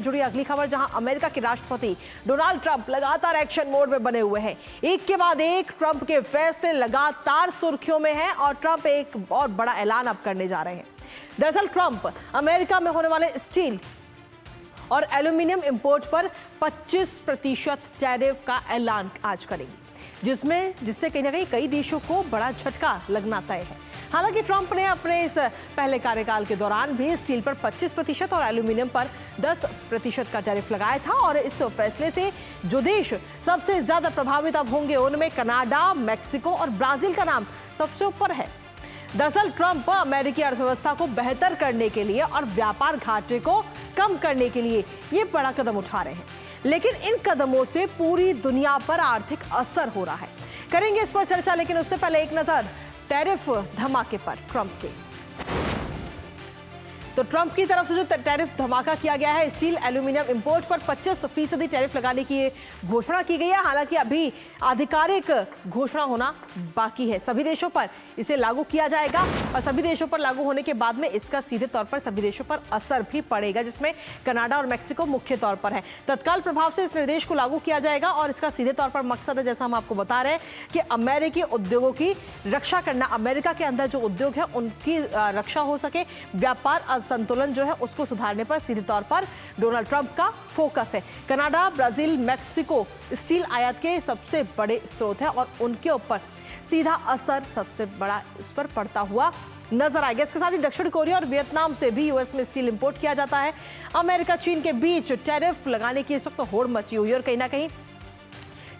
जुड़ी अगली खबर, जहां अमेरिका के राष्ट्रपति डोनाल्ड ट्रंप लगातार एक्शन मोड में बने हुए हैं। एक के बाद एक ट्रंप के फैसले लगातार सुर्खियों में हैं और ट्रंप एक बहुत बड़ा ऐलान अब करने जा रहे हैं। दरअसल ट्रंप अमेरिका में होने वाले स्टील और एल्यूमिनियम इंपोर्ट पर 25% टैरिफ का ऐलान आज करेंगे, जिससे कहीं ना कहीं कई देशों को बड़ा झटका लगना तय है। हालांकि ट्रंप ने अपने इस पहले कार्यकाल के दौरान भी स्टील पर 25% और एल्यूमिनियम पर 10% का टैरिफ लगाया था और इस फैसले से जो देश सबसे ज्यादा प्रभावित अब होंगे उनमें कनाडा, मैक्सिको और ब्राजील का नाम सबसे ऊपर है। दरअसल ट्रंप अमेरिकी अर्थव्यवस्था को बेहतर करने के लिए और व्यापार घाटे को कम करने के लिए ये बड़ा कदम उठा रहे हैं, लेकिन इन कदमों से पूरी दुनिया पर आर्थिक असर हो रहा है। करेंगे इस पर चर्चा, लेकिन उससे पहले एक नजर टैरिफ धमाके पर ट्रंप के। तो ट्रंप की तरफ से जो टैरिफ धमाका किया गया है, स्टील एल्यूमिनियम इंपोर्ट पर 25% टैरिफ लगाने की घोषणा की गई है। हालांकि अभी आधिकारिक घोषणा होना बाकी है। सभी देशों पर इसे लागू किया जाएगा और सभी देशों पर लागू होने के बाद में इसका सीधे तौर पर सभी देशों पर असर भी पड़ेगा, जिसमें कनाडा और मैक्सिको मुख्य तौर पर है। तत्काल प्रभाव से इस निर्देश को लागू किया जाएगा और इसका सीधे तौर पर मकसद है, जैसा हम आपको बता रहे हैं, कि अमेरिकी उद्योगों की रक्षा करना। अमेरिका के अंदर जो उद्योग है उनकी रक्षा हो सके, व्यापार संतुलन जो है उसको सुधारने पर सीधे तौर पर डोनाल्ड ट्रंप का फोकस है। कनाडा, ब्राजील, मैक्सिको स्टील आयात के सबसे बड़े स्रोत हैं और उनके ऊपर सीधा असर सबसे बड़ा इस पर पड़ता हुआ नजर आएगा। इसके साथ ही दक्षिण कोरिया और वियतनाम से भी यूएस में स्टील इंपोर्ट किया जाता है। अमेरिका चीन के बीच टैरिफ लगाने की इस वक्त होड़ मची हुई है और कहीं ना कहीं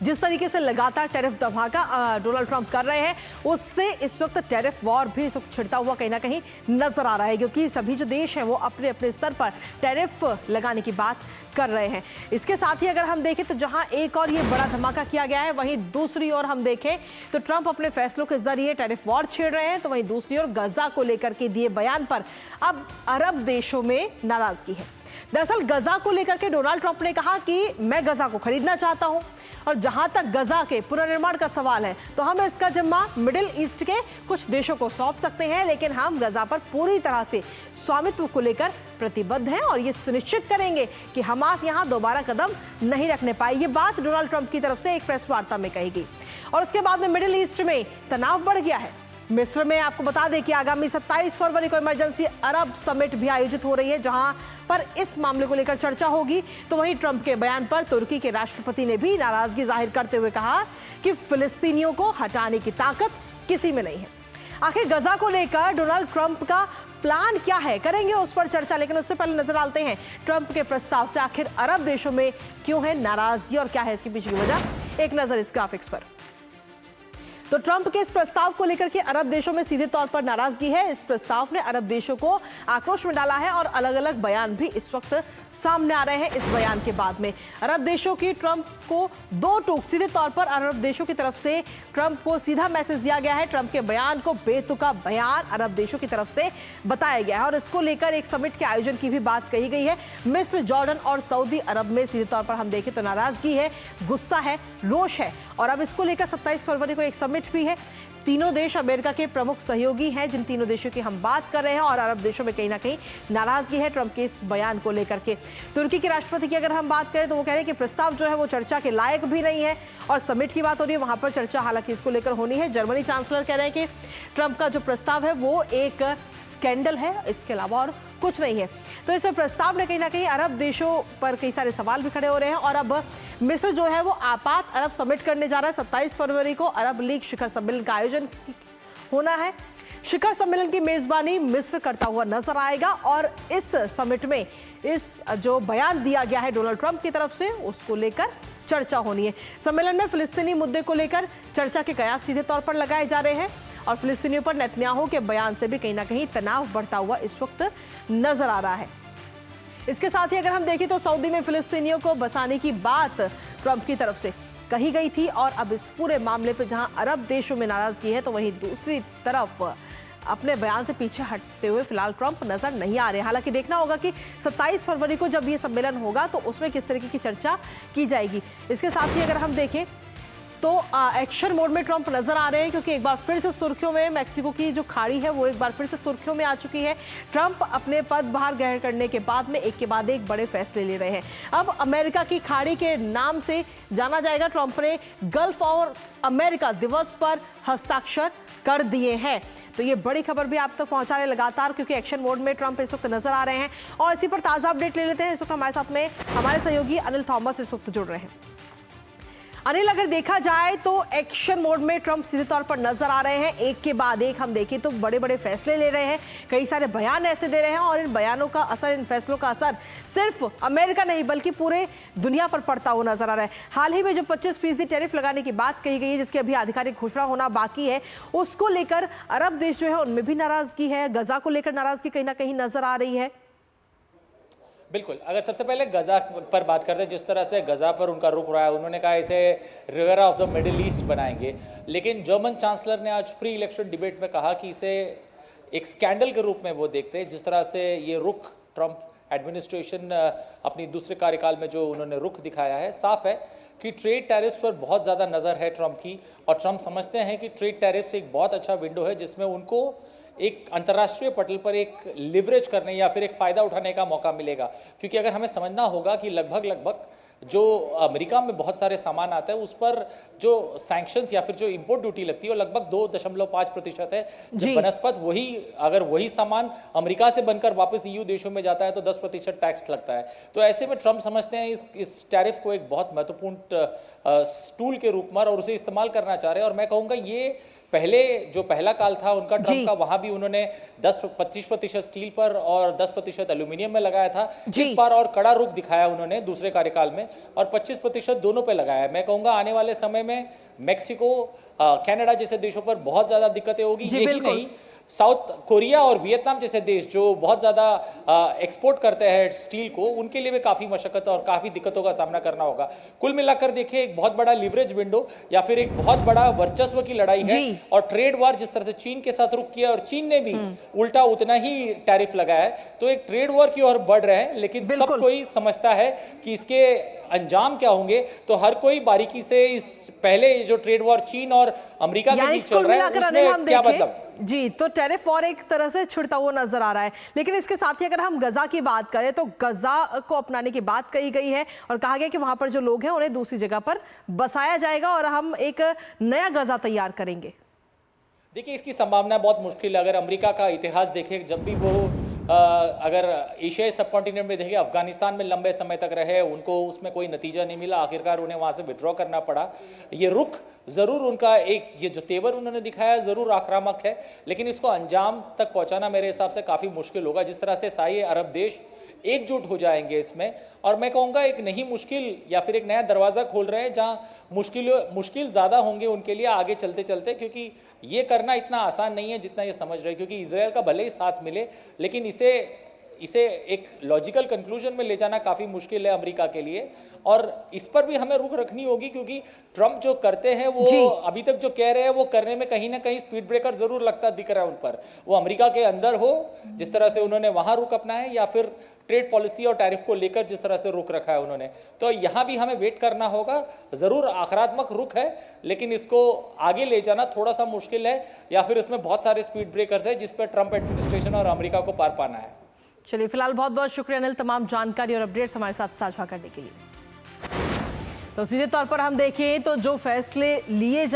जिस तरीके से लगातार टैरिफ धमाका डोनाल्ड ट्रंप कर रहे हैं, उससे इस वक्त टैरिफ वॉर भी इस वक्त छिड़ता हुआ कहीं ना कहीं नजर आ रहा है, क्योंकि सभी जो देश हैं वो अपने अपने स्तर पर टैरिफ लगाने की बात कर रहे हैं। इसके साथ ही अगर हम देखें तो जहां एक और ये बड़ा धमाका किया गया है, वहीं दूसरी ओर हम देखें तो ट्रंप अपने फैसलों के जरिए टैरिफ वॉर छेड़ रहे हैं, तो वहीं दूसरी ओर गजा को लेकर के दिए बयान पर अब अरब देशों में नाराजगी है। दरअसल गजा को लेकर के डोनाल्ड ट्रंप ने कहा कि मैं गजा को खरीदना चाहता हूं और जहां तक गजा के पुनर्निर्माण का सवाल है तो हम इसका जिम्मा मिडिल ईस्ट के कुछ देशों को सौंप सकते हैं, लेकिन हम गजा पर पूरी तरह से स्वामित्व को लेकर प्रतिबद्ध हैं और ये सुनिश्चित करेंगे कि हमास यहां दोबारा कदम नहीं रखने पाए। ये बात डोनाल्ड ट्रंप की तरफ से एक प्रेस वार्ता में कही गई और उसके बाद में मिडिल ईस्ट में तनाव बढ़ गया है। मिस्र में आपको बता दें कि आगामी 27 फरवरी को इमरजेंसी अरब समिट भी आयोजित हो रही है, जहां पर इस मामले को लेकर चर्चा होगी। तो वहीं ट्रंप के बयान पर तुर्की के राष्ट्रपति ने भी नाराजगी जाहिर करते हुए कहा कि फिलिस्तीनियों को हटाने की ताकत किसी में नहीं है। आखिर गजा को लेकर डोनाल्ड ट्रंप का प्लान क्या है, करेंगे उस पर चर्चा, लेकिन उससे पहले नजर डालते हैं ट्रंप के प्रस्ताव से आखिर अरब देशों में क्यों है नाराजगी और क्या है इसके पीछे की वजह। एक नजर इस ग्राफिक्स पर। तो ट्रंप के इस प्रस्ताव को लेकर के अरब देशों में सीधे तौर पर नाराजगी है। इस प्रस्ताव ने अरब देशों को आक्रोश में डाला है और अलग अलग बयान भी इस वक्त सामने आ रहे हैं। इस बयान के बाद में अरब देशों की ट्रंप को दो टूक सीधे तौर पर अरब देशों की तरफ से ट्रंप को सीधा मैसेज दिया गया है। ट्रंप के बयान को बेतुका बयान अरब देशों की तरफ से बताया गया है और इसको लेकर एक समिट के आयोजन की भी बात कही गई है। मिस्र, जॉर्डन और सऊदी अरब में सीधे तौर पर हम देखें तो नाराजगी है, गुस्सा है, रोष है और अब इसको लेकर 27 फरवरी को एक समिट भी है। तीनों देश अमेरिका के प्रमुख सहयोगी हैं, जिन तीनों देशों की हम बात कर रहे हैं और अरब देशों में कहीं ना कहीं नाराजगी है ट्रंप के इस बयान को लेकर के। तुर्की के राष्ट्रपति की अगर हम बात करें तो वो कह रहे हैं कि प्रस्ताव जो है वो चर्चा के लायक भी नहीं है और समिट की बात हो रही है, वहां पर चर्चा हालांकि इसको लेकर होनी है। जर्मनी चांसलर कह रहे हैं कि ट्रंप का जो प्रस्ताव है वो एक स्कैंडल है, इसके अलावा और कुछ नहीं है। तो इस प्रस्ताव ने कहीं ना कहीं अरब देशों पर कई सारे सवाल भी खड़े हो रहे हैं और अब मिस्र जो है वो आपात अरब समिट करने जा रहा है। 27 फरवरी को अरब लीग शिखर सम्मेलन का आयोजन होना है। शिखर सम्मेलन की मेजबानी मिस्र करता हुआ नजर आएगा और इस समिट में इस जो बयान दिया गया है डोनाल्ड ट्रंप की तरफ से उसको लेकर चर्चा होनी है। सम्मेलन में फिलिस्तीनी मुद्दे को लेकर चर्चा के कयास सीधे तौर पर लगाए जा रहे हैं और फिलिस्तीनियों पर नेतन्याहू के बयान से भी कहीं ना कहीं तनाव बढ़ता हुआ इस वक्त नजर आ रहा है। इसके साथ ही अगर हम देखें तो सऊदी में फिलिस्तीनियों को बसाने की बात ट्रंप की तरफ से कही गई थी और अब इस पूरे मामले पर जहां अरब देशों में नाराजगी है तो वहीं दूसरी तरफ अपने बयान से पीछे हटते हुए फिलहाल ट्रंप नजर नहीं आ रहे। हालांकि देखना होगा कि 27 फरवरी को जब ये सम्मेलन होगा तो उसमें किस तरीके की चर्चा की जाएगी। इसके साथ ही अगर हम देखें तो एक्शन मोड में ट्रंप नजर आ रहे हैं, क्योंकि एक बार फिर से सुर्खियों में मैक्सिको की जो खाड़ी है वो एक बार फिर से सुर्खियों में आ चुकी है। ट्रंप अपने पदभार ग्रहण करने के बाद में एक के बाद एक बड़े फैसले ले रहे हैं। अब अमेरिका की खाड़ी के नाम से जाना जाएगा। ट्रंप ने गल्फ और अमेरिका दिवस पर हस्ताक्षर कर दिए हैं। तो ये बड़ी खबर भी आप तक पहुंचा रहे लगातार, क्योंकि एक्शन मोड में ट्रंप इस वक्त नजर आ रहे हैं। और इसी पर ताजा अपडेट ले लेते हैं। इस वक्त हमारे साथ में हमारे सहयोगी अनिल थॉमस इस वक्त जुड़ रहे हैं। अनिल, अगर देखा जाए तो एक्शन मोड में ट्रंप सीधे तौर पर नजर आ रहे हैं। एक के बाद एक हम देखें तो बड़े बड़े फैसले ले रहे हैं, कई सारे बयान ऐसे दे रहे हैं, और इन बयानों का असर, इन फैसलों का असर सिर्फ अमेरिका नहीं बल्कि पूरे दुनिया पर पड़ता हुआ नजर आ रहा है। हाल ही में जो 25% टैरिफ लगाने की बात कही गई है, जिसकी अभी आधिकारिक घोषणा होना बाकी है, उसको लेकर अरब देश जो है उनमें भी नाराजगी है। गजा को लेकर नाराजगी कहीं ना कहीं नजर आ रही है। बिल्कुल, अगर सबसे पहले गजा पर बात करते हैं, जिस तरह से गजा पर उनका रुख रहा है, उन्होंने कहा इसे river of the middle east बनाएंगे, लेकिन जर्मन चांसलर ने आज प्री इलेक्शन डिबेट में कहा कि इसे एक स्कैंडल के रूप में वो देखते हैं। जिस तरह से ये रुख ट्रंप एडमिनिस्ट्रेशन अपनी दूसरे कार्यकाल में जो उन्होंने रुख दिखाया है, साफ है कि ट्रेड टैरिफ्स पर बहुत ज़्यादा नज़र है ट्रंप की, और ट्रंप समझते हैं कि ट्रेड टैरिफ्स एक बहुत अच्छा विंडो है जिसमें उनको एक अंतर्राष्ट्रीय पटल पर एक लिवरेज करने या फिर एक फ़ायदा उठाने का मौका मिलेगा। क्योंकि अगर हमें समझना होगा कि लगभग जो अमेरिका में बहुत सारे सामान आते हैं उस पर जो सैंक्शंस या फिर जो इंपोर्ट ड्यूटी लगती है वो लगभग 2.5% है। जब बनस्पत वही सामान अमेरिका से बनकर वापस ईयू देशों में जाता है तो 10% टैक्स लगता है। तो ऐसे में ट्रंप समझते हैं इस टैरिफ को एक बहुत महत्वपूर्ण टूल के रूप में और उसे इस्तेमाल करना चाह रहे हैं। और मैं कहूँगा ये पहला काल था उनका ट्रंप का, वहां भी उन्होंने 25% स्टील पर और 10% एल्यूमिनियम में लगाया था। इस बार और कड़ा रुख दिखाया उन्होंने दूसरे कार्यकाल में और 25% दोनों पे लगाया है। मैं कहूंगा आने वाले समय में मैक्सिको, कनाडा जैसे देशों पर बहुत ज्यादा दिक्कतें होगी। यही नहीं, साउथ कोरिया और वियतनाम जैसे देश जो बहुत ज़्यादा एक्सपोर्ट करते हैं स्टील को, उनके लिए भी काफ़ी मशक्कत और काफ़ी दिक्कतों का सामना करना होगा। कुल मिलाकर देखिए एक बहुत बड़ा लिवरेज विंडो या फिर एक बहुत बड़ा वर्चस्व की लड़ाई है। और ट्रेड वार जिस तरह से चीन के साथ रुक किया और चीन ने भी उल्टा उतना ही टैरिफ लगाया है, तो एक ट्रेड वॉर की ओर बढ़ रहे हैं। लेकिन सब कोई समझता है कि इसके अंजाम क्या होंगे, तो हर कोई बारीकी से इस पहले जो ट्रेड वॉर चीन और अमेरिका के बीच चल रहा है उसमें क्या मतलब जी। तो टैरिफ वॉर एक तरह से छिड़ता हुआ नजर आ रहा है। लेकिन इसके साथ ही अगर हम गजा की बात करें तो गजा को अपनाने की बात कही गई है और कहा गया कि वहां पर जो लोग हैं उन्हें दूसरी जगह पर बसाया जाएगा और हम एक नया गजा तैयार करेंगे। देखिए इसकी संभावना बहुत मुश्किल है। अगर अमेरिका का इतिहास देखें, जब भी वो अगर एशियाई सब कॉन्टिनेंट में देखें, अफगानिस्तान में लंबे समय तक रहे, उनको उसमें कोई नतीजा नहीं मिला, आखिरकार उन्हें वहाँ से विड्रॉ करना पड़ा। ये रुख ज़रूर उनका एक ये जो तेवर उन्होंने दिखाया ज़रूर आक्रामक है, लेकिन इसको अंजाम तक पहुँचाना मेरे हिसाब से काफ़ी मुश्किल होगा। जिस तरह से सारे अरब देश एकजुट हो जाएंगे इसमें, और मैं कहूँगा एक नई मुश्किल या फिर एक नया दरवाज़ा खोल रहे हैं जहाँ मुश्किल ज़्यादा होंगे उनके लिए आगे चलते चलते, क्योंकि ये करना इतना आसान नहीं है जितना ये समझ रहे हैं। क्योंकि इजराइल का भले ही साथ मिले, लेकिन इसे एक लॉजिकल कंक्लूजन में ले जाना काफ़ी मुश्किल है अमेरिका के लिए, और इस पर भी हमें रुख रखनी होगी। क्योंकि ट्रंप जो करते हैं वो अभी तक जो कह रहे हैं वो करने में कहीं ना कहीं स्पीड ब्रेकर जरूर लगता दिख रहा है उन पर। वो अमेरिका के अंदर हो जिस तरह से उन्होंने वहां रुख अपनाया है, या फिर ट्रेड पॉलिसी और टैरिफ को लेकर जिस तरह से रुख रखा है उन्होंने, तो यहाँ भी हमें वेट करना होगा। जरूर आक्रामक रुख है, लेकिन इसको आगे ले जाना थोड़ा सा मुश्किल है, या फिर इसमें बहुत सारे स्पीड ब्रेकर्स है जिस पर ट्रंप एडमिनिस्ट्रेशन और अमेरिका को पार पाना है। चलिए, फिलहाल बहुत बहुत शुक्रिया अनिल, तमाम जानकारी और अपडेट्स हमारे साथ साझा करने के लिए। तो सीधे तौर पर हम देखें तो जो फैसले लिए